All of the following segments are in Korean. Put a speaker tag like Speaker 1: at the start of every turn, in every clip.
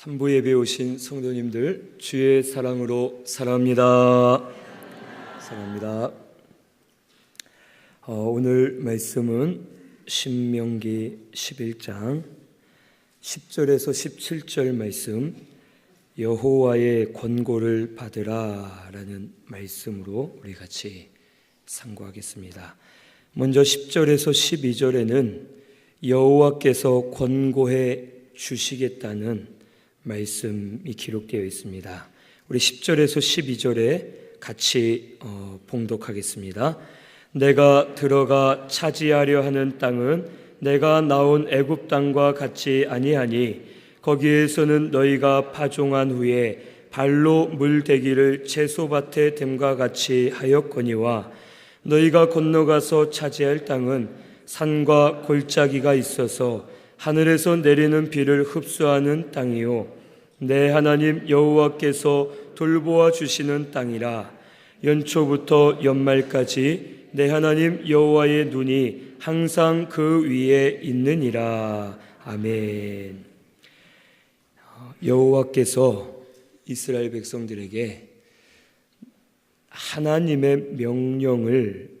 Speaker 1: 삼부 예배 오신 성도님들 주의 사랑으로 사랑합니다. 사랑합니다. 오늘 말씀은 신명기 11장 10절에서 17절 말씀, 여호와의 권고를 받으라 라는 말씀으로 우리 같이 상고하겠습니다. 먼저 10절에서 12절에는 여호와께서 권고해 주시겠다는 말씀이 기록되어 있습니다. 우리 10절에서 12절에 같이 봉독하겠습니다. 내가 들어가 차지하려 하는 땅은 내가 나온 애굽 땅과 같지 아니하니 거기에서는 너희가 파종한 후에 발로 물대기를 채소밭에 됨과 같이 하였거니와 너희가 건너가서 차지할 땅은 산과 골짜기가 있어서 하늘에서 내리는 비를 흡수하는 땅이요 내 하나님 여호와께서 돌보아 주시는 땅이라. 연초부터 연말까지 내 하나님 여호와의 눈이 항상 그 위에 있느니라. 아멘. 여호와께서 이스라엘 백성들에게 하나님의 명령을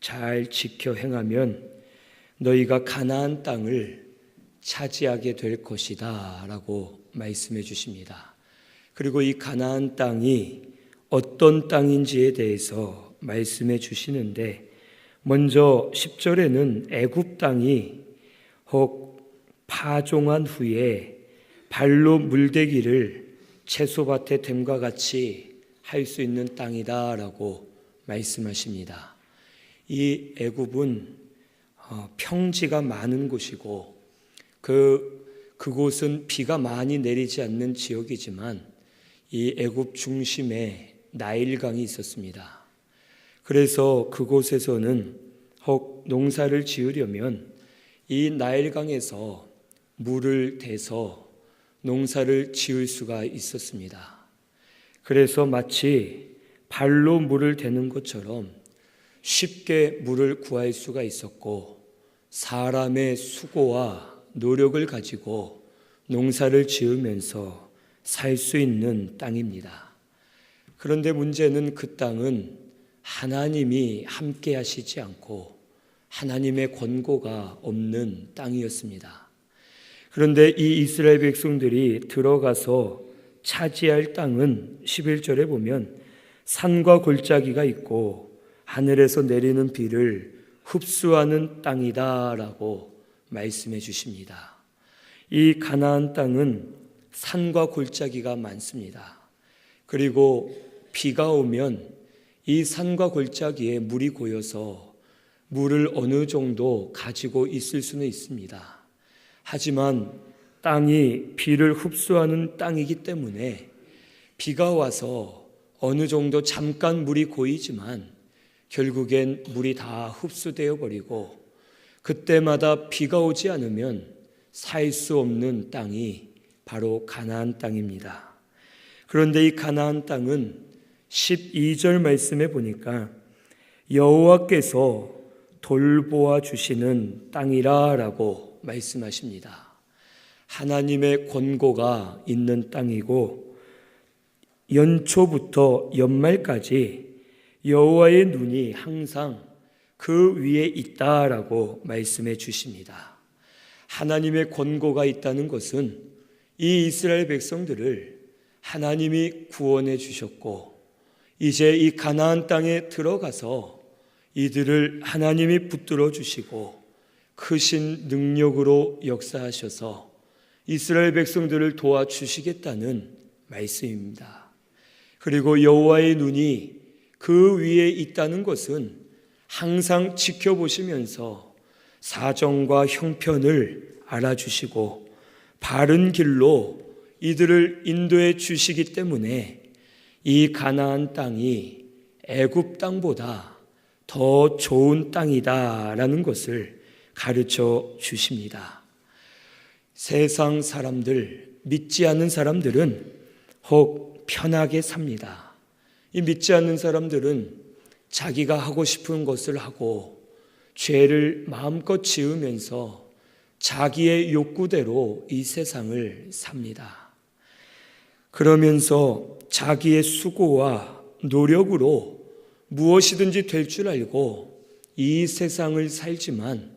Speaker 1: 잘 지켜 행하면 너희가 가나안 땅을 차지하게 될 것이다 라고 말씀해 주십니다. 그리고 이 가나안 땅이 어떤 땅인지에 대해서 말씀해 주시는데, 먼저 10절에는 애굽 땅이 혹 파종한 후에 발로 물대기를 채소밭에 됨과 같이 할 수 있는 땅이다 라고 말씀하십니다. 이 애굽은 평지가 많은 곳이고 그곳은 비가 많이 내리지 않는 지역이지만 이 애굽 중심에 나일강이 있었습니다. 그래서 그곳에서는 혹 농사를 지으려면 이 나일강에서 물을 대서 농사를 지을 수가 있었습니다. 그래서 마치 발로 물을 대는 것처럼 쉽게 물을 구할 수가 있었고, 사람의 수고와 노력을 가지고 농사를 지으면서 살 수 있는 땅입니다. 그런데 문제는 그 땅은 하나님이 함께 하시지 않고 하나님의 권고가 없는 땅이었습니다. 그런데 이 이스라엘 백성들이 들어가서 차지할 땅은 11절에 보면 산과 골짜기가 있고 하늘에서 내리는 비를 흡수하는 땅이다 라고 말씀해 주십니다. 이 가나안 땅은 산과 골짜기가 많습니다. 그리고 비가 오면 이 산과 골짜기에 물이 고여서 물을 어느 정도 가지고 있을 수는 있습니다. 하지만 땅이 비를 흡수하는 땅이기 때문에 비가 와서 어느 정도 잠깐 물이 고이지만 결국엔 물이 다 흡수되어 버리고, 그때마다 비가 오지 않으면 살 수 없는 땅이 바로 가나안 땅입니다. 그런데 이 가나안 땅은 12절 말씀에 보니까 여호와께서 돌보아 주시는 땅이라 라고 말씀하십니다. 하나님의 권고가 있는 땅이고 연초부터 연말까지 여호와의 눈이 항상 그 위에 있다라고 말씀해 주십니다. 하나님의 권고가 있다는 것은 이 이스라엘 백성들을 하나님이 구원해 주셨고 이제 이 가나안 땅에 들어가서 이들을 하나님이 붙들어 주시고 크신 능력으로 역사하셔서 이스라엘 백성들을 도와주시겠다는 말씀입니다. 그리고 여호와의 눈이 그 위에 있다는 것은 항상 지켜보시면서 사정과 형편을 알아주시고 바른 길로 이들을 인도해 주시기 때문에 이 가나안 땅이 애굽 땅보다 더 좋은 땅이다라는 것을 가르쳐 주십니다. 세상 사람들, 믿지 않는 사람들은 혹 편하게 삽니다. 이 믿지 않는 사람들은 자기가 하고 싶은 것을 하고 죄를 마음껏 지으면서 자기의 욕구대로 이 세상을 삽니다. 그러면서 자기의 수고와 노력으로 무엇이든지 될 줄 알고 이 세상을 살지만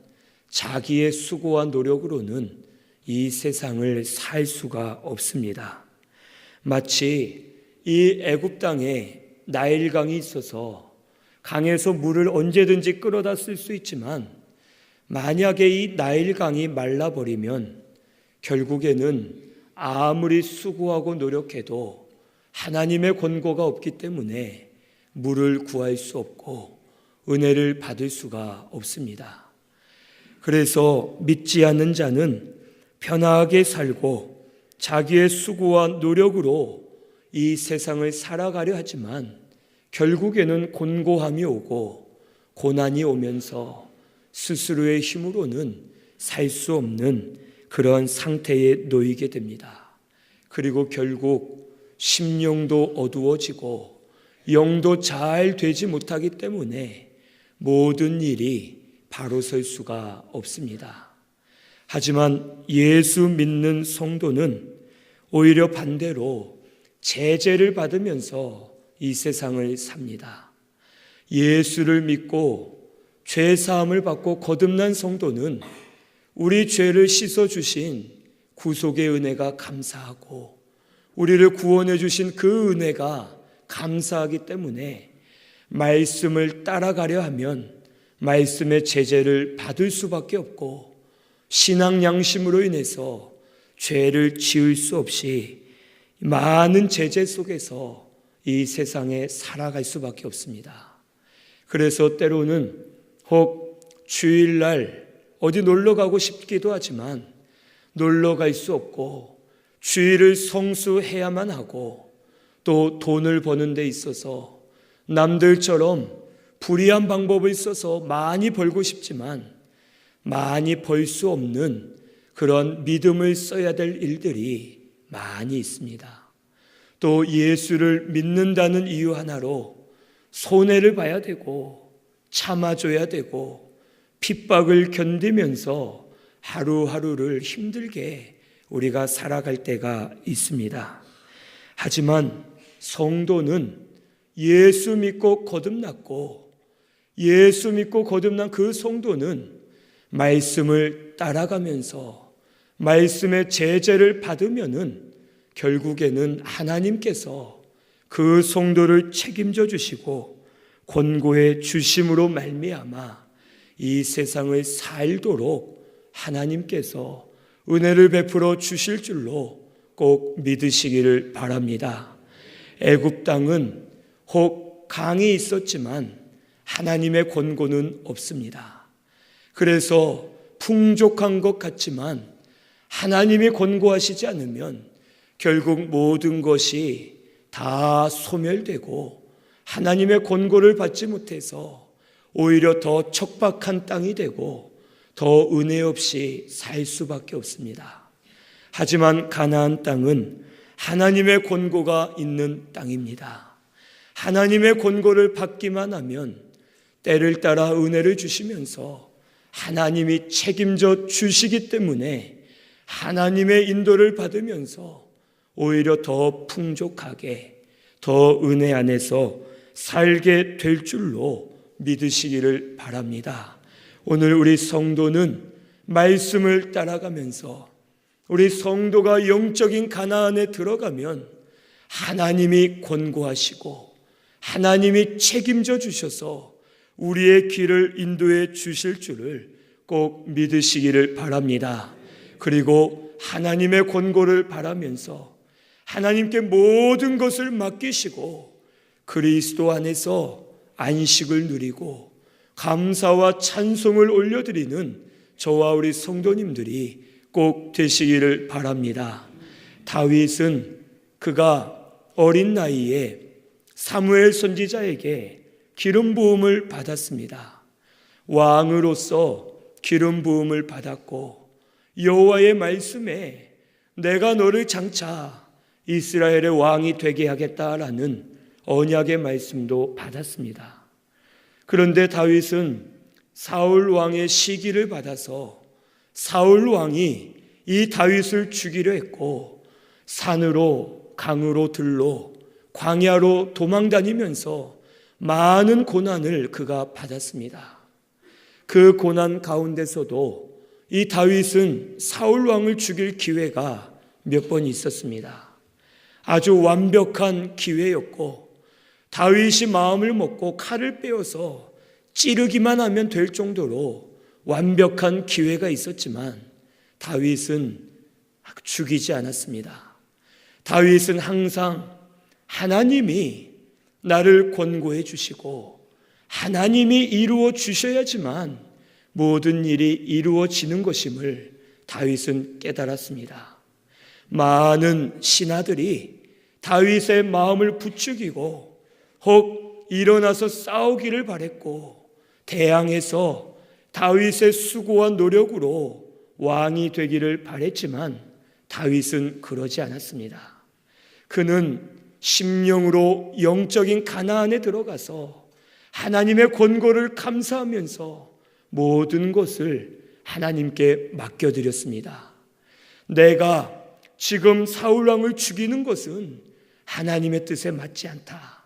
Speaker 1: 자기의 수고와 노력으로는 이 세상을 살 수가 없습니다. 마치 이 애굽 땅에 나일강이 있어서 강에서 물을 언제든지 끌어다 쓸 수 있지만 만약에 이 나일강이 말라버리면 결국에는 아무리 수고하고 노력해도 하나님의 권고가 없기 때문에 물을 구할 수 없고 은혜를 받을 수가 없습니다. 그래서 믿지 않는 자는 편하게 살고 자기의 수고와 노력으로 이 세상을 살아가려 하지만 결국에는 곤고함이 오고 고난이 오면서 스스로의 힘으로는 살 수 없는 그런 상태에 놓이게 됩니다. 그리고 결국 심령도 어두워지고 영도 잘 되지 못하기 때문에 모든 일이 바로 설 수가 없습니다. 하지만 예수 믿는 성도는 오히려 반대로 제재를 받으면서 이 세상을 삽니다. 예수를 믿고 죄 사함을 받고 거듭난 성도는 우리 죄를 씻어주신 구속의 은혜가 감사하고 우리를 구원해 주신 그 은혜가 감사하기 때문에 말씀을 따라가려 하면 말씀의 제재를 받을 수밖에 없고 신앙 양심으로 인해서 죄를 지을 수 없이 많은 제재 속에서 이 세상에 살아갈 수밖에 없습니다. 그래서 때로는 혹 주일날 어디 놀러 가고 싶기도 하지만 놀러 갈 수 없고 주일을 성수해야만 하고 또 돈을 버는 데 있어서 남들처럼 불의한 방법을 써서 많이 벌고 싶지만 많이 벌 수 없는 그런 믿음을 써야 될 일들이 많이 있습니다. 또 예수를 믿는다는 이유 하나로 손해를 봐야 되고 참아줘야 되고 핍박을 견디면서 하루하루를 힘들게 우리가 살아갈 때가 있습니다. 하지만 성도는 예수 믿고 거듭났고 예수 믿고 거듭난 그 성도는 말씀을 따라가면서 말씀의 제재를 받으면은 결국에는 하나님께서 그 성도를 책임져 주시고 권고해 주심으로 말미암아 이 세상을 살도록 하나님께서 은혜를 베풀어 주실 줄로 꼭 믿으시기를 바랍니다. 애굽 땅은 혹 강이 있었지만 하나님의 권고는 없습니다. 그래서 풍족한 것 같지만 하나님이 권고하시지 않으면 결국 모든 것이 다 소멸되고 하나님의 권고를 받지 못해서 오히려 더 척박한 땅이 되고 더 은혜 없이 살 수밖에 없습니다. 하지만 가나안 땅은 하나님의 권고가 있는 땅입니다. 하나님의 권고를 받기만 하면 때를 따라 은혜를 주시면서 하나님이 책임져 주시기 때문에 하나님의 인도를 받으면서 오히려 더 풍족하게 더 은혜 안에서 살게 될 줄로 믿으시기를 바랍니다. 오늘 우리 성도는 말씀을 따라가면서 우리 성도가 영적인 가나안에 들어가면 하나님이 권고하시고 하나님이 책임져 주셔서 우리의 길을 인도해 주실 줄을 꼭 믿으시기를 바랍니다. 그리고 하나님의 권고를 바라면서 하나님께 모든 것을 맡기시고 그리스도 안에서 안식을 누리고 감사와 찬송을 올려드리는 저와 우리 성도님들이 꼭 되시기를 바랍니다. 다윗은 그가 어린 나이에 사무엘 선지자에게 기름 부음을 받았습니다. 왕으로서 기름 부음을 받았고 여호와의 말씀에 내가 너를 장차 이스라엘의 왕이 되게 하겠다라는 언약의 말씀도 받았습니다. 그런데 다윗은 사울 왕의 시기를 받아서 사울 왕이 이 다윗을 죽이려 했고 산으로 강으로 들로 광야로 도망다니면서 많은 고난을 그가 받았습니다. 그 고난 가운데서도 이 다윗은 사울 왕을 죽일 기회가 몇 번 있었습니다. 아주 완벽한 기회였고 다윗이 마음을 먹고 칼을 빼어서 찌르기만 하면 될 정도로 완벽한 기회가 있었지만 다윗은 죽이지 않았습니다. 다윗은 항상 하나님이 나를 권고해 주시고 하나님이 이루어 주셔야지만 모든 일이 이루어지는 것임을 다윗은 깨달았습니다. 많은 신하들이 다윗의 마음을 부추기고 혹 일어나서 싸우기를 바랬고 대항해서 다윗의 수고와 노력으로 왕이 되기를 바랬지만 다윗은 그러지 않았습니다. 그는 심령으로 영적인 가나안에 들어가서 하나님의 권고를 감사하면서 모든 것을 하나님께 맡겨드렸습니다. 내가 지금 사울왕을 죽이는 것은 하나님의 뜻에 맞지 않다.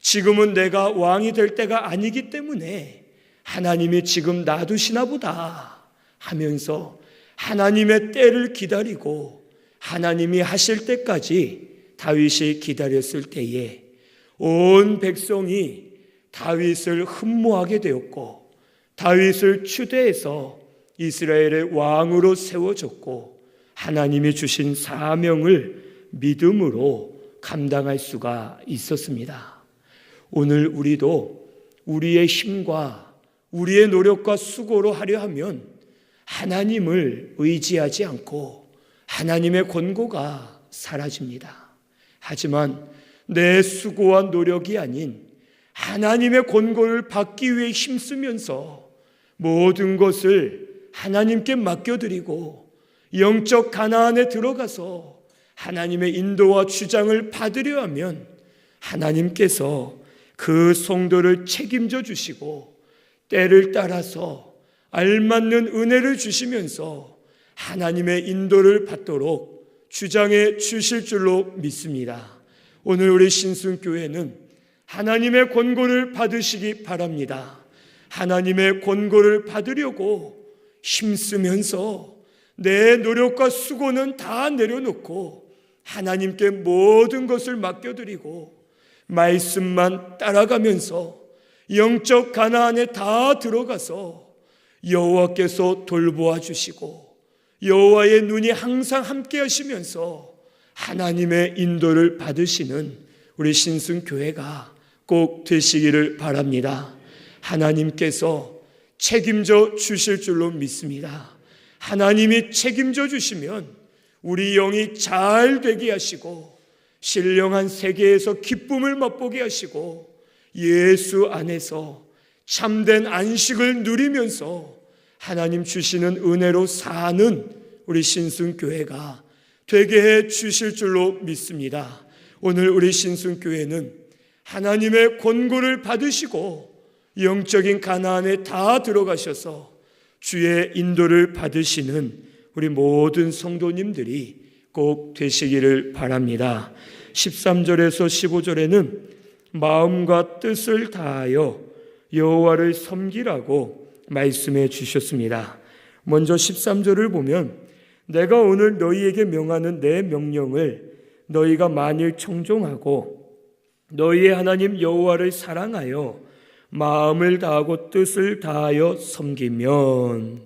Speaker 1: 지금은 내가 왕이 될 때가 아니기 때문에 하나님이 지금 놔두시나 보다 하면서 하나님의 때를 기다리고 하나님이 하실 때까지 다윗이 기다렸을 때에 온 백성이 다윗을 흠모하게 되었고 다윗을 추대해서 이스라엘의 왕으로 세워졌고 하나님이 주신 사명을 믿음으로 감당할 수가 있었습니다. 오늘 우리도 우리의 힘과 우리의 노력과 수고로 하려 하면 하나님을 의지하지 않고 하나님의 권고가 사라집니다. 하지만 내 수고와 노력이 아닌 하나님의 권고를 받기 위해 힘쓰면서 모든 것을 하나님께 맡겨드리고 영적 가나안에 들어가서 하나님의 인도와 주장을 받으려 하면 하나님께서 그 성도를 책임져 주시고 때를 따라서 알맞는 은혜를 주시면서 하나님의 인도를 받도록 주장해 주실 줄로 믿습니다. 오늘 우리 신순교회는 하나님의 권고를 받으시기 바랍니다. 하나님의 권고를 받으려고 힘쓰면서 내 노력과 수고는 다 내려놓고 하나님께 모든 것을 맡겨드리고 말씀만 따라가면서 영적 가나안에 다 들어가서 여호와께서 돌보아 주시고 여호와의 눈이 항상 함께 하시면서 하나님의 인도를 받으시는 우리 신순교회가 꼭 되시기를 바랍니다. 하나님께서 책임져 주실 줄로 믿습니다. 하나님이 책임져 주시면 우리 영이 잘 되게 하시고 신령한 세계에서 기쁨을 맛보게 하시고 예수 안에서 참된 안식을 누리면서 하나님 주시는 은혜로 사는 우리 신순교회가 되게 해 주실 줄로 믿습니다. 오늘 우리 신순교회는 하나님의 권고를 받으시고 영적인 가나안에 다 들어가셔서 주의 인도를 받으시는 우리 모든 성도님들이 꼭 되시기를 바랍니다. 13절에서 15절에는 마음과 뜻을 다하여 여호와를 섬기라고 말씀해 주셨습니다. 먼저 13절을 보면 내가 오늘 너희에게 명하는 내 명령을 너희가 만일 청종하고 너희의 하나님 여호와를 사랑하여 마음을 다하고 뜻을 다하여 섬기면,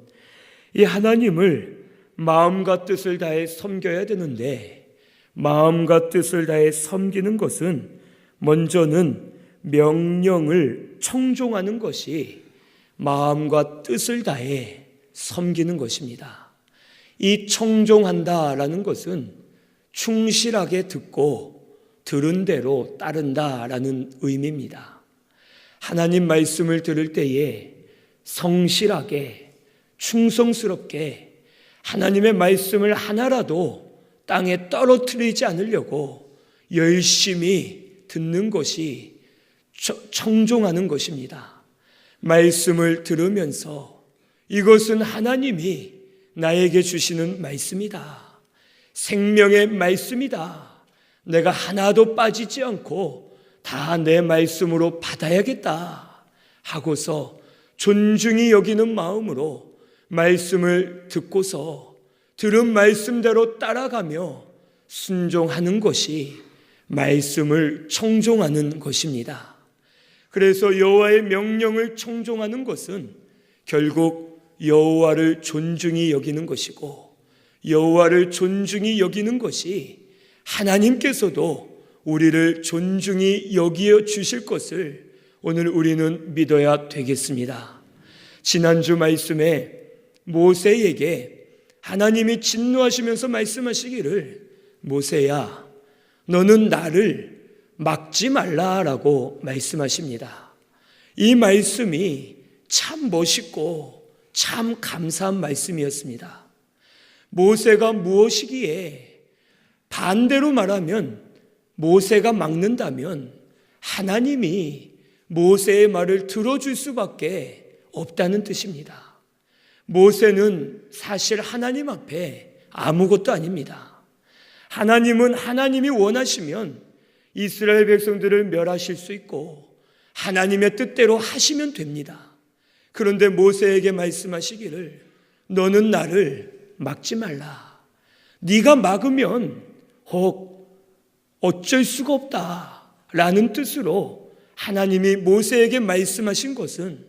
Speaker 1: 이 하나님을 마음과 뜻을 다해 섬겨야 되는데 마음과 뜻을 다해 섬기는 것은 먼저는 명령을 청종하는 것이 마음과 뜻을 다해 섬기는 것입니다. 이 청종한다라는 것은 충실하게 듣고 들은 대로 따른다라는 의미입니다. 하나님 말씀을 들을 때에 성실하게 충성스럽게 하나님의 말씀을 하나라도 땅에 떨어뜨리지 않으려고 열심히 듣는 것이 청종하는 것입니다. 말씀을 들으면서 이것은 하나님이 나에게 주시는 말씀이다. 생명의 말씀이다. 내가 하나도 빠지지 않고 다 내 말씀으로 받아야겠다 하고서 존중히 여기는 마음으로 말씀을 듣고서 들은 말씀대로 따라가며 순종하는 것이 말씀을 청종하는 것입니다. 그래서 여호와의 명령을 청종하는 것은 결국 여호와를 존중히 여기는 것이고, 여호와를 존중히 여기는 것이 하나님께서도 우리를 존중히 여기어 주실 것을 오늘 우리는 믿어야 되겠습니다. 지난주 말씀에 모세에게 하나님이 진노하시면서 말씀하시기를, 모세야, 너는 나를 막지 말라라고 말씀하십니다. 이 말씀이 참 멋있고 참 감사한 말씀이었습니다. 모세가 무엇이기에, 반대로 말하면 모세가 막는다면 하나님이 모세의 말을 들어줄 수밖에 없다는 뜻입니다. 모세는 사실 하나님 앞에 아무것도 아닙니다. 하나님은 하나님이 원하시면 이스라엘 백성들을 멸하실 수 있고 하나님의 뜻대로 하시면 됩니다. 그런데 모세에게 말씀하시기를, 너는 나를 막지 말라. 네가 막으면 혹 어쩔 수가 없다라는 뜻으로 하나님이 모세에게 말씀하신 것은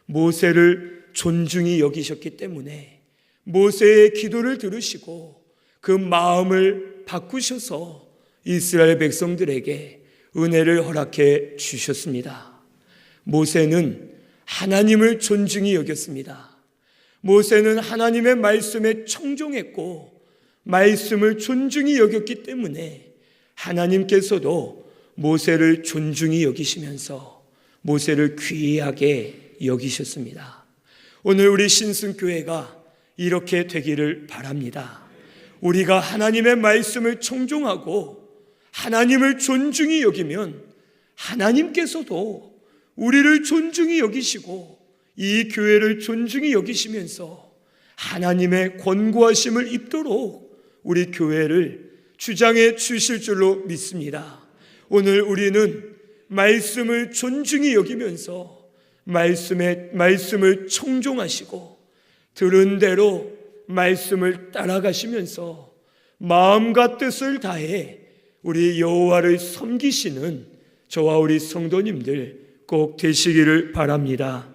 Speaker 1: 모세를 존중히 여기셨기 때문에 모세의 기도를 들으시고 그 마음을 바꾸셔서 이스라엘 백성들에게 은혜를 허락해 주셨습니다. 모세는 하나님을 존중히 여겼습니다. 모세는 하나님의 말씀에 청종했고 말씀을 존중히 여겼기 때문에 하나님께서도 모세를 존중히 여기시면서 모세를 귀하게 여기셨습니다. 오늘 우리 신승교회가 이렇게 되기를 바랍니다. 우리가 하나님의 말씀을 청종하고 하나님을 존중히 여기면 하나님께서도 우리를 존중히 여기시고 이 교회를 존중히 여기시면서 하나님의 권고하심을 입도록 우리 교회를 주장해 주실 줄로 믿습니다. 오늘 우리는 말씀을 존중히 여기면서 말씀을 청종하시고 들은 대로 말씀을 따라가시면서 마음과 뜻을 다해 우리 여호와를 섬기시는 저와 우리 성도님들 꼭 되시기를 바랍니다.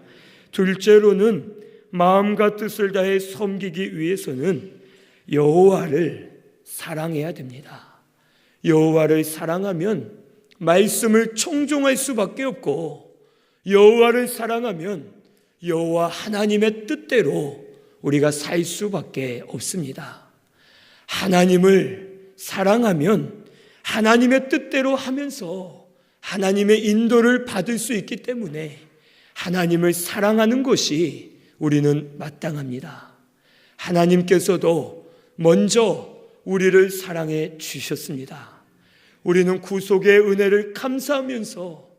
Speaker 1: 둘째로는 마음과 뜻을 다해 섬기기 위해서는 여호와를 사랑해야 됩니다. 여호와를 사랑하면 말씀을 청종할 수밖에 없고, 여호와를 사랑하면 여호와 하나님의 뜻대로 우리가 살 수밖에 없습니다. 하나님을 사랑하면 하나님의 뜻대로 하면서 하나님의 인도를 받을 수 있기 때문에 하나님을 사랑하는 것이 우리는 마땅합니다. 하나님께서도 먼저 우리를 사랑해 주셨습니다. 우리는 구속의 은혜를 감사하면서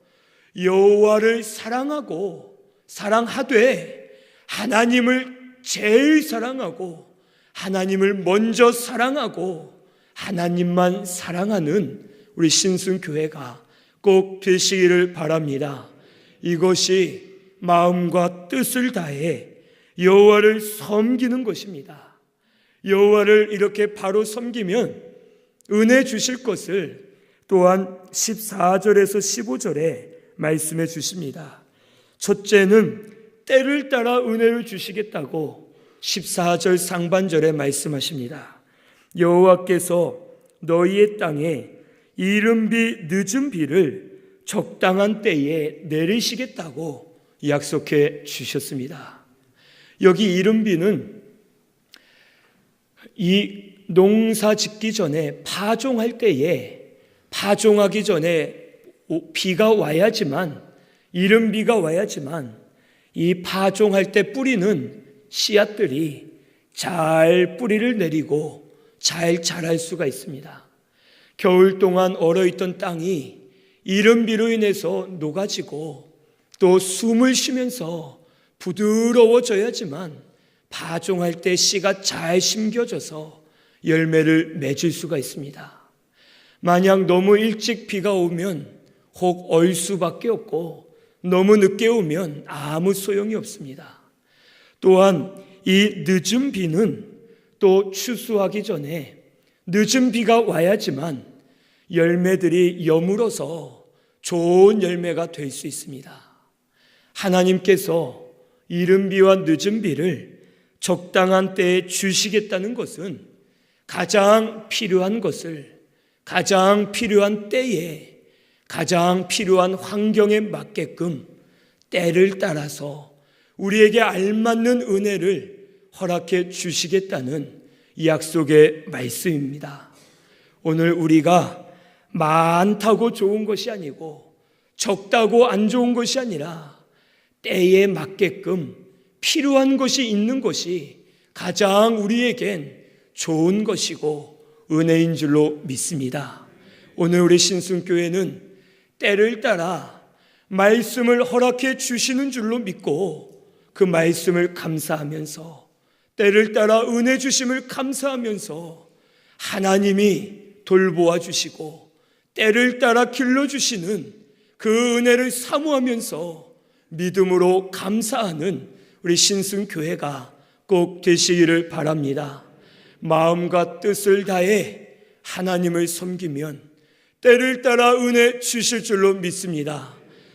Speaker 1: 여호와를 사랑하고 사랑하되 하나님을 제일 사랑하고 하나님을 먼저 사랑하고 하나님만 사랑하는 우리 신승교회가 꼭 되시기를 바랍니다. 이것이 마음과 뜻을 다해 여호와를 섬기는 것입니다. 여호와를 이렇게 바로 섬기면 은혜 주실 것을 또한 14절에서 15절에 말씀해 주십니다. 첫째는 때를 따라 은혜를 주시겠다고 14절 상반절에 말씀하십니다. 여호와께서 너희의 땅에 이른 비 늦은 비를 적당한 때에 내리시겠다고 약속해 주셨습니다. 여기 이른 비는 이 농사 짓기 전에 파종할 때에 파종하기 전에 비가 와야지만, 이른 비가 와야지만 이 파종할 때 뿌리는 씨앗들이 잘 뿌리를 내리고 잘 자랄 수가 있습니다. 겨울 동안 얼어있던 땅이 이른 비로 인해서 녹아지고 또 숨을 쉬면서 부드러워져야지만 파종할 때 씨가 잘 심겨져서 열매를 맺을 수가 있습니다. 만약 너무 일찍 비가 오면 혹 얼 수밖에 없고 너무 늦게 오면 아무 소용이 없습니다. 또한 이 늦은 비는 또 추수하기 전에 늦은 비가 와야지만 열매들이 여물어서 좋은 열매가 될 수 있습니다. 하나님께서 이른 비와 늦은 비를 적당한 때에 주시겠다는 것은 가장 필요한 것을 가장 필요한 때에 가장 필요한 환경에 맞게끔 때를 따라서 우리에게 알맞는 은혜를 허락해 주시겠다는 약속의 말씀입니다. 오늘 우리가 많다고 좋은 것이 아니고 적다고 안 좋은 것이 아니라 때에 맞게끔 필요한 것이 있는 것이 가장 우리에겐 좋은 것이고 은혜인 줄로 믿습니다. 오늘 우리 신순교회는 때를 따라 말씀을 허락해 주시는 줄로 믿고 그 말씀을 감사하면서 때를 따라 은혜 주심을 감사하면서 하나님이 돌보아 주시고 때를 따라 길러주시는 그 은혜를 사모하면서 믿음으로 감사하는 우리 신순교회가 꼭 되시기를 바랍니다. 마음과 뜻을 다해 하나님을 섬기면 때를 따라 은혜 주실 줄로 믿습니다.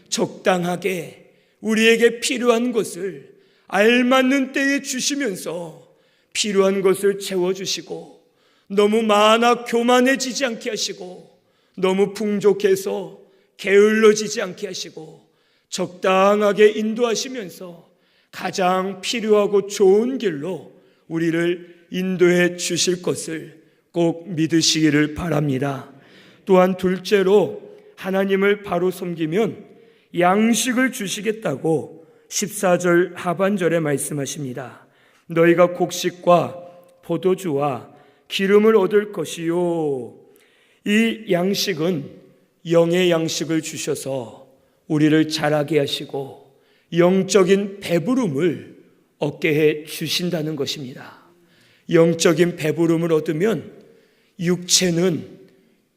Speaker 1: 적당하게 우리에게 필요한 것을 알맞는 때에 주시면서 필요한 것을 채워주시고 너무 많아 교만해지지 않게 하시고 너무 풍족해서 게을러지지 않게 하시고 적당하게 인도하시면서 가장 필요하고 좋은 길로 우리를 인도해 주실 것을 꼭 믿으시기를 바랍니다. 또한 둘째로 하나님을 바로 섬기면 양식을 주시겠다고 14절 하반절에 말씀하십니다. 너희가 곡식과 포도주와 기름을 얻을 것이요. 이 양식은 영의 양식을 주셔서 우리를 자라게 하시고 영적인 배부름을 얻게 해 주신다는 것입니다. 영적인 배부름을 얻으면 육체는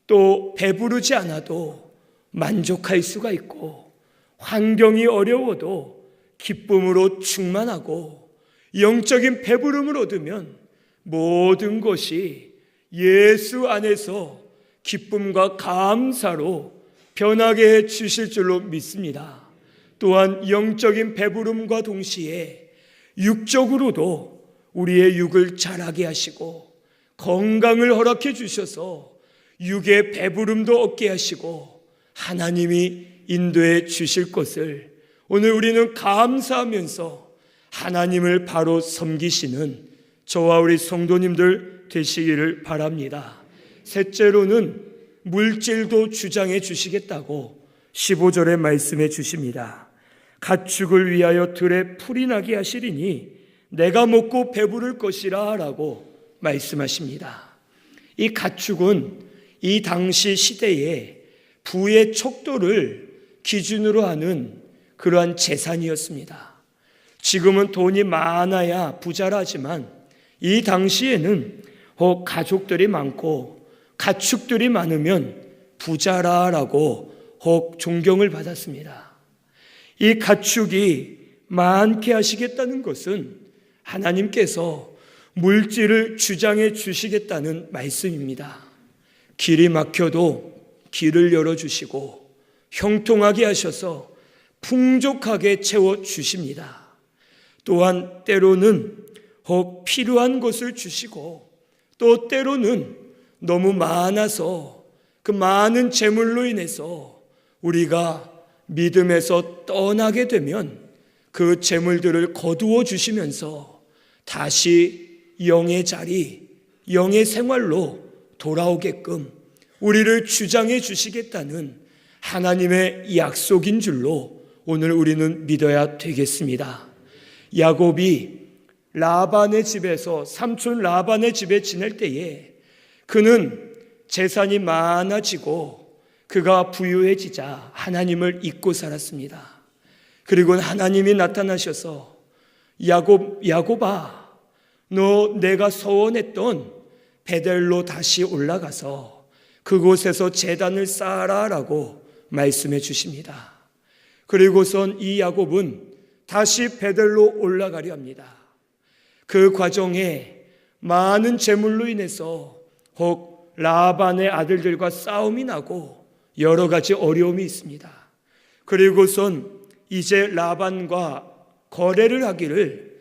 Speaker 1: 또 배부르지 않아도 만족할 수가 있고 환경이 어려워도 기쁨으로 충만하고 영적인 배부름을 얻으면 모든 것이 예수 안에서 기쁨과 감사로 변하게 해 주실 줄로 믿습니다. 또한 영적인 배부름과 동시에 육적으로도 우리의 육을 자라게 하시고 건강을 허락해 주셔서 육의 배부름도 얻게 하시고 하나님이 인도해 주실 것을 오늘 우리는 감사하면서 하나님을 바로 섬기시는 저와 우리 성도님들 되시기를 바랍니다. 셋째로는 물질도 주장해 주시겠다고 15절에 말씀해 주십니다. 가축을 위하여 들에 풀이 나게 하시리니 내가 먹고 배부를 것이라 라고 말씀하십니다. 이 가축은 이 당시 시대에 부의 척도를 기준으로 하는 그러한 재산이었습니다. 지금은 돈이 많아야 부자라지만 이 당시에는 혹 가족들이 많고 가축들이 많으면 부자라라고 혹 존경을 받았습니다. 이 가축이 많게 하시겠다는 것은 하나님께서 물질을 주장해 주시겠다는 말씀입니다. 길이 막혀도 길을 열어주시고 형통하게 하셔서 풍족하게 채워주십니다. 또한 때로는 혹 필요한 것을 주시고 또 때로는 너무 많아서 그 많은 재물로 인해서 우리가 믿음에서 떠나게 되면 그 재물들을 거두어 주시면서 다시 영의 자리, 영의 생활로 돌아오게끔 우리를 주장해 주시겠다는 하나님의 약속인 줄로 오늘 우리는 믿어야 되겠습니다. 야곱이 라반의 집에서 삼촌 라반의 집에 지낼 때에 그는 재산이 많아지고 그가 부유해지자 하나님을 잊고 살았습니다. 그리고 하나님이 나타나셔서 야곱아, 너 내가 서원했던 베델로 다시 올라가서 그곳에서 제단을 쌓아라라고 말씀해 주십니다. 그리고선 이 야곱은 다시 베델로 올라가려 합니다. 그 과정에 많은 재물로 인해서 혹 라반의 아들들과 싸움이 나고 여러 가지 어려움이 있습니다. 그리고선 이제 라반과 거래를 하기를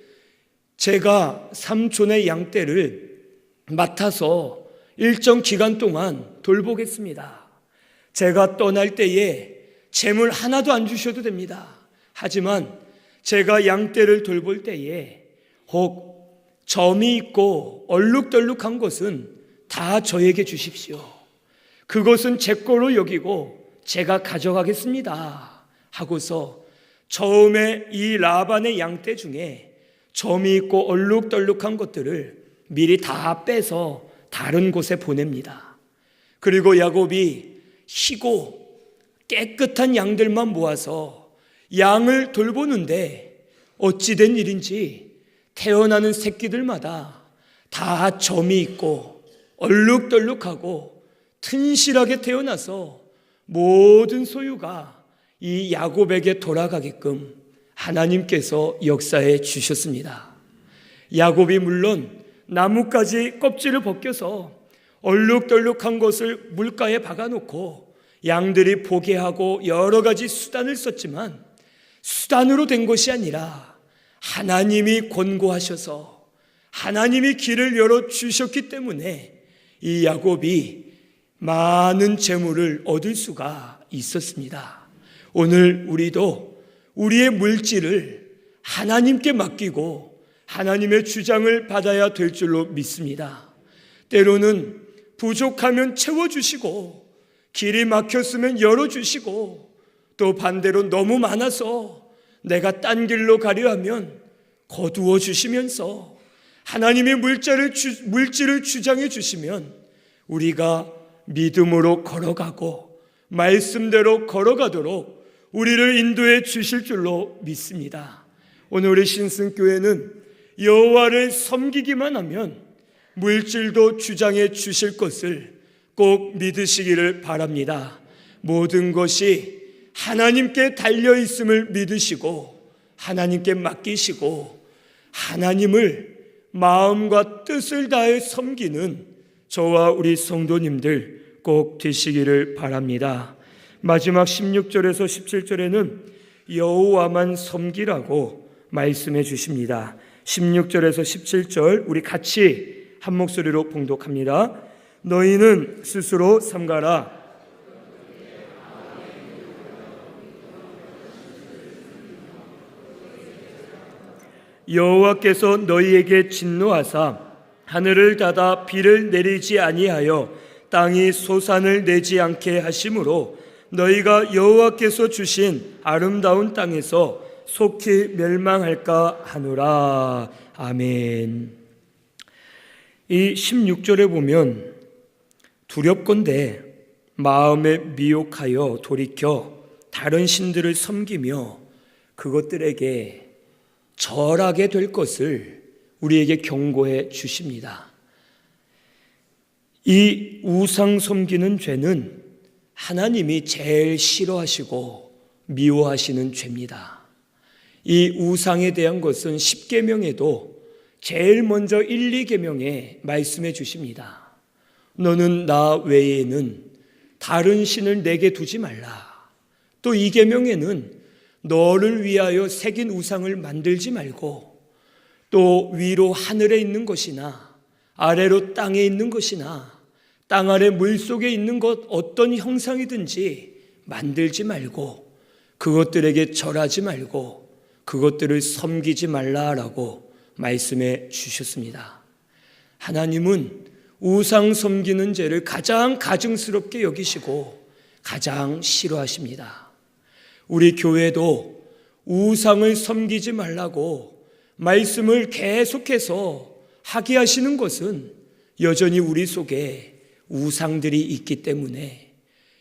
Speaker 1: 제가 삼촌의 양떼를 맡아서 일정 기간 동안 돌보겠습니다. 제가 떠날 때에 재물 하나도 안 주셔도 됩니다. 하지만 제가 양떼를 돌볼 때에 혹 점이 있고 얼룩덜룩한 것은 다 저에게 주십시오. 그것은 제 거로 여기고 제가 가져가겠습니다 하고서 처음에 이 라반의 양떼 중에 점이 있고 얼룩덜룩한 것들을 미리 다 빼서 다른 곳에 보냅니다. 그리고 야곱이 희고 깨끗한 양들만 모아서 양을 돌보는데 어찌된 일인지 태어나는 새끼들마다 다 점이 있고 얼룩덜룩하고 튼실하게 태어나서 모든 소유가 이 야곱에게 돌아가게끔 하나님께서 역사해 주셨습니다. 야곱이 물론 나뭇가지 껍질을 벗겨서 얼룩덜룩한 것을 물가에 박아놓고 양들이 보게 하고 여러 가지 수단을 썼지만 수단으로 된 것이 아니라 하나님이 권고하셔서 하나님이 길을 열어주셨기 때문에 이 야곱이 많은 재물을 얻을 수가 있었습니다. 오늘 우리도 우리의 물질을 하나님께 맡기고 하나님의 주장을 받아야 될 줄로 믿습니다. 때로는 부족하면 채워주시고 길이 막혔으면 열어주시고 또 반대로 너무 많아서 내가 딴 길로 가려 하면 거두어 주시면서 하나님의 물질을 주장해 주시면 우리가 믿음으로 걸어가고 말씀대로 걸어가도록 우리를 인도해 주실 줄로 믿습니다. 오늘 우리 신승교회는 여호와를 섬기기만 하면 물질도 주장해 주실 것을 꼭 믿으시기를 바랍니다. 모든 것이 하나님께 달려있음을 믿으시고 하나님께 맡기시고 하나님을 마음과 뜻을 다해 섬기는 저와 우리 성도님들 꼭 되시기를 바랍니다. 마지막 16절에서 17절에는 여호와만 섬기라고 말씀해 주십니다. 16절에서 17절 우리 같이 한 목소리로 봉독합니다. 너희는 스스로 삼가라. 여호와께서 너희에게 진노하사 하늘을 닫아 비를 내리지 아니하여 땅이 소산을 내지 않게 하심으로 너희가 여호와께서 주신 아름다운 땅에서 속히 멸망할까 하노라. 아멘. 이 16절에 보면 두렵건대 마음에 미혹하여 돌이켜 다른 신들을 섬기며 그것들에게 절하게 될 것을 우리에게 경고해 주십니다. 이 우상 섬기는 죄는 하나님이 제일 싫어하시고 미워하시는 죄입니다. 이 우상에 대한 것은 10계명에도 제일 먼저 1, 2계명에 말씀해 주십니다. 너는 나 외에는 다른 신을 내게 두지 말라. 또 2계명에는 너를 위하여 새긴 우상을 만들지 말고 또 위로 하늘에 있는 것이나 아래로 땅에 있는 것이나 땅 아래 물속에 있는 것 어떤 형상이든지 만들지 말고 그것들에게 절하지 말고 그것들을 섬기지 말라라고 말씀해 주셨습니다. 하나님은 우상 섬기는 죄를 가장 가증스럽게 여기시고 가장 싫어하십니다. 우리 교회도 우상을 섬기지 말라고 말씀을 계속해서 하게 하시는 것은 여전히 우리 속에 우상들이 있기 때문에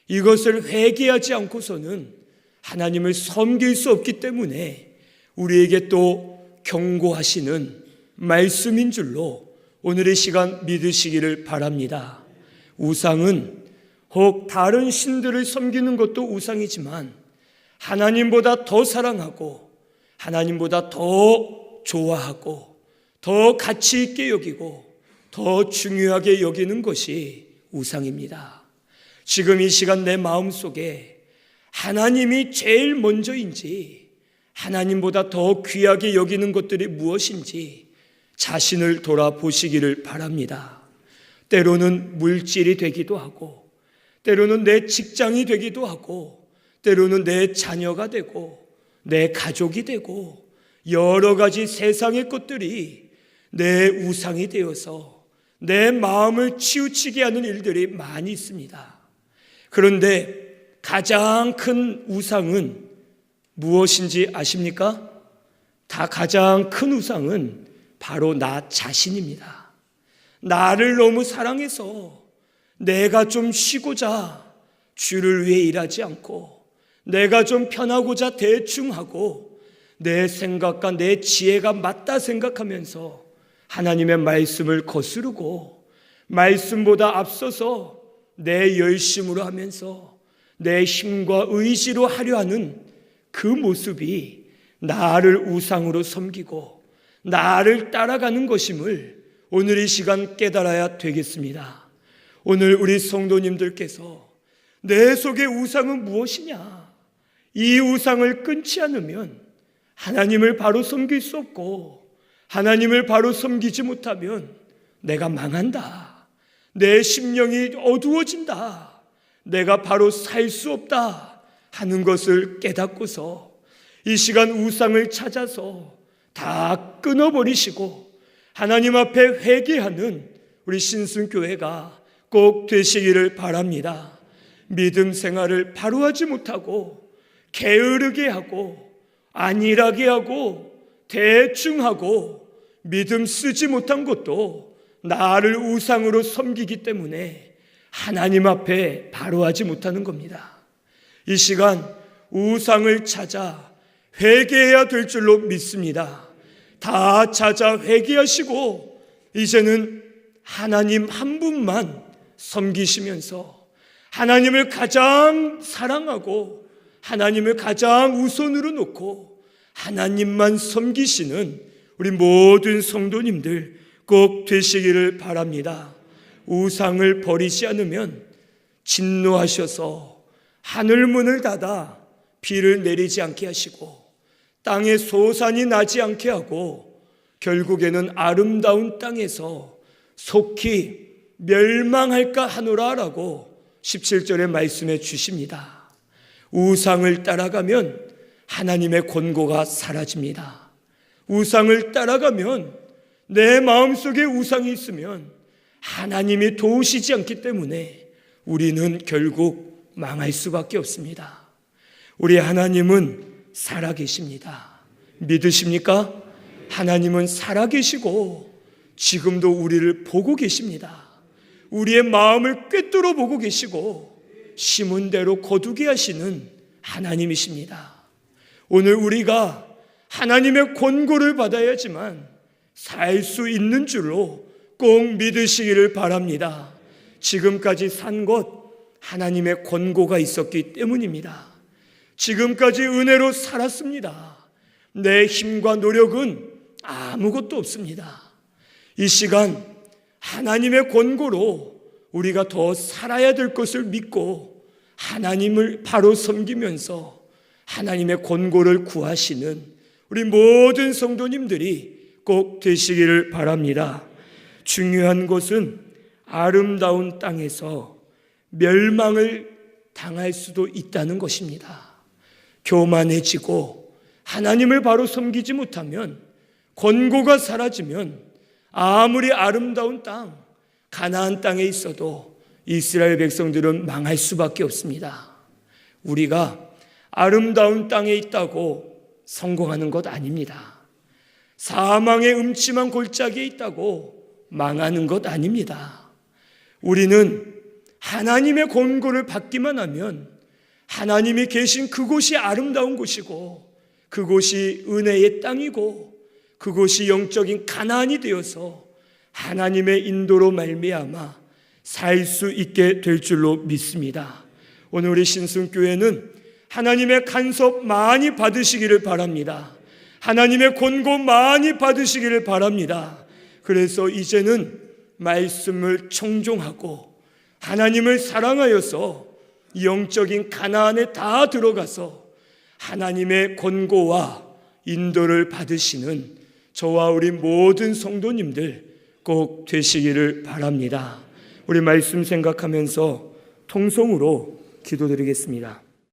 Speaker 1: 이것을 회개하지 않고서는 하나님을 섬길 수 없기 때문에 우리에게 또 경고하시는 말씀인 줄로 오늘의 시간 믿으시기를 바랍니다. 우상은 혹 다른 신들을 섬기는 것도 우상이지만 하나님보다 더 사랑하고 하나님보다 더 좋아하고 더 가치 있게 여기고 더 중요하게 여기는 것이 우상입니다. 지금 이 시간 내 마음속에 하나님이 제일 먼저인지 하나님보다 더 귀하게 여기는 것들이 무엇인지 자신을 돌아보시기를 바랍니다. 때로는 물질이 되기도 하고 때로는 내 직장이 되기도 하고 때로는 내 자녀가 되고 내 가족이 되고 여러 가지 세상의 것들이 내 우상이 되어서 내 마음을 치우치게 하는 일들이 많이 있습니다. 그런데 가장 큰 우상은 무엇인지 아십니까? 가장 큰 우상은 바로 나 자신입니다. 나를 너무 사랑해서 내가 좀 쉬고자 주를 위해 일하지 않고 내가 좀 편하고자 대충 하고 내 생각과 내 지혜가 맞다 생각하면서 하나님의 말씀을 거스르고 말씀보다 앞서서 내 열심으로 하면서 내 힘과 의지로 하려 하는 그 모습이 나를 우상으로 섬기고 나를 따라가는 것임을 오늘 이 시간 깨달아야 되겠습니다. 오늘 우리 성도님들께서 내 속의 우상은 무엇이냐? 이 우상을 끊지 않으면 하나님을 바로 섬길 수 없고 하나님을 바로 섬기지 못하면 내가 망한다. 내 심령이 어두워진다. 내가 바로 살 수 없다 하는 것을 깨닫고서 이 시간 우상을 찾아서 다 끊어버리시고 하나님 앞에 회개하는 우리 신순교회가 꼭 되시기를 바랍니다. 믿음 생활을 바로 하지 못하고 게으르게 하고 안일하게 하고 대충 하고 믿음 쓰지 못한 것도 나를 우상으로 섬기기 때문에 하나님 앞에 바로 하지 못하는 겁니다. 이 시간 우상을 찾아 회개해야 될 줄로 믿습니다. 다 찾아 회개하시고 이제는 하나님 한 분만 섬기시면서 하나님을 가장 사랑하고 하나님을 가장 우선으로 놓고 하나님만 섬기시는 우리 모든 성도님들 꼭 되시기를 바랍니다. 우상을 버리지 않으면 진노하셔서 하늘문을 닫아 비를 내리지 않게 하시고 땅에 소산이 나지 않게 하고 결국에는 아름다운 땅에서 속히 멸망할까 하노라라고 17절의 말씀해 주십니다. 우상을 따라가면 하나님의 권고가 사라집니다. 우상을 따라가면 내 마음속에 우상이 있으면 하나님이 도우시지 않기 때문에 우리는 결국 망할 수밖에 없습니다. 우리 하나님은 살아계십니다. 믿으십니까? 하나님은 살아계시고 지금도 우리를 보고 계십니다. 우리의 마음을 꿰뚫어 보고 계시고 심은 대로 거두게 하시는 하나님이십니다. 오늘 우리가 하나님의 권고를 받아야지만 살 수 있는 줄로 꼭 믿으시기를 바랍니다. 지금까지 산 것 하나님의 권고가 있었기 때문입니다. 지금까지 은혜로 살았습니다. 내 힘과 노력은 아무것도 없습니다. 이 시간 하나님의 권고로 우리가 더 살아야 될 것을 믿고 하나님을 바로 섬기면서 하나님의 권고를 구하시는 우리 모든 성도님들이 꼭 되시기를 바랍니다. 중요한 것은 아름다운 땅에서 멸망을 당할 수도 있다는 것입니다. 교만해지고 하나님을 바로 섬기지 못하면 권고가 사라지면 아무리 아름다운 땅, 가나안 땅에 있어도 이스라엘 백성들은 망할 수밖에 없습니다. 우리가 아름다운 땅에 있다고 성공하는 것 아닙니다. 사망의 음침한 골짜기에 있다고 망하는 것 아닙니다. 우리는 하나님의 권고를 받기만 하면 하나님이 계신 그곳이 아름다운 곳이고 그곳이 은혜의 땅이고 그곳이 영적인 가나안이 되어서 하나님의 인도로 말미암아 살 수 있게 될 줄로 믿습니다. 오늘 우리 신승교회는 하나님의 간섭 많이 받으시기를 바랍니다. 하나님의 권고 많이 받으시기를 바랍니다. 그래서 이제는 말씀을 청종하고 하나님을 사랑하여서 영적인 가나안에 다 들어가서 하나님의 권고와 인도를 받으시는 저와 우리 모든 성도님들 꼭 되시기를 바랍니다. 우리 말씀 생각하면서 통성으로 기도드리겠습니다.